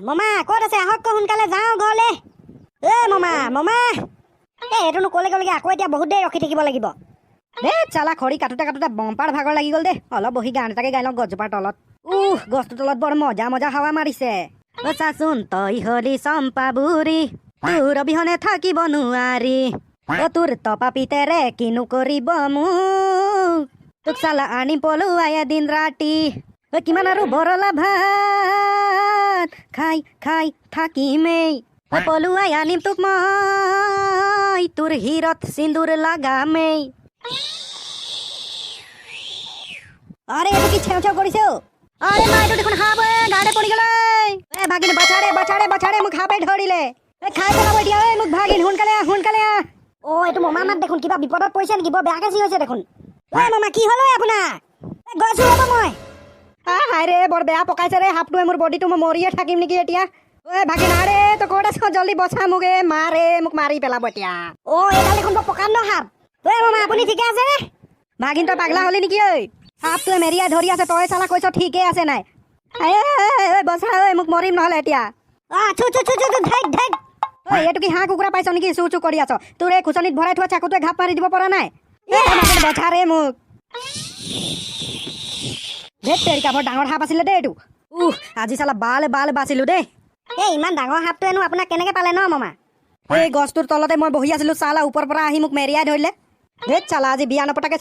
মামা ক'ত আছে আহক সোনকালে যাওঁ ঘৰলে মামা মামা এইটোনো ক'লে গ'লেগে আকৌ এতিয়া বহুত দেৰি ৰখি থাকিব লাগিব চালা খৰি কাটোতে বম্পাৰ ভাগৰ লাগি গ'ল দে অলপ বহি গান এটাকে গাই লওঁ গছজোপাৰ তলত গছটোৰ তলত বৰ মজা হাৱা মাৰিছে চাচোন তই হলি চম্পা বুঢ়ী তোৰ অবিহনে থাকিব নোৱাৰি তোৰ তপা পিতেৰে কিনো কৰিব মোক তোক চালা আনি পলুৱাই এদিন ৰাতি কিমান আৰু বৰলা ভাত খাই খাই থাকিমেই পলুৱাই আনিম তোক মই তোৰ হিৰত সিন্দুৰ লাগামেই আৰে এটো কি ছেও ছেও কৰিছে আরে মা এটো দেখোন হাব গাড়ে পড়ি গলে ভাগিন বাছাড়ে মুখ হাবে ধৰিলে খাই পেলাব দিয়া মুখ ভাগিন হুনকালে এটো মামা মাত দেখোন কিবা বিপদত পৰিছে নেকি বৰ বেয়াকে চি হৈছে দেখোন মামা কি হলো আপোনাৰ গছ উলাব মই হাই ৰে বৰ বেয়া পকাইছে ৰে হাপটোৱে মোৰ বডিটো মই মৰিয়ে থাকিম নেকি এতিয়া ভাগিন আৰে তো ক'ত আছ জলদি বচা মুগে মাৰে মোক মাৰি পেলাব এতিয়া এডাল দেখোন পকান ন হাপ মামা আপুনি ঠিকে আছে ৰে ভাগিন তই পাগলা হলি নেকি হাপটোৱে মেৰিয়াই ধৰি আছে তই চালা কৈছ ঠিকে আছে নাই বচা মোক মৰিম নহ'লে এতিয়া এইটো কি হাঁহ কুকুৰা পাইছ নেকি চু কৰি আছ তোৰ এই খুচনিত ভৰাই থোৱা চাকুটোৱে ঘাপ মাৰি দিব পৰা নাই বচা ৰে মোক ধেত তেৰিকা বৰ ডাঙৰ সাপ আছিলে দেই এইটো আজি চালা বাল বাচিলো দেই ইমান ডাঙৰ সাপটোৱেনো আপোনাক কেনেকে পালে ন মামা এই গছটোৰ তলতে মই বহি আছিলো চালা ওপৰৰ পৰা আহি মোক মেৰিয়াই ধৰিলে ধেত চালা আজি বিয়া নপতাকে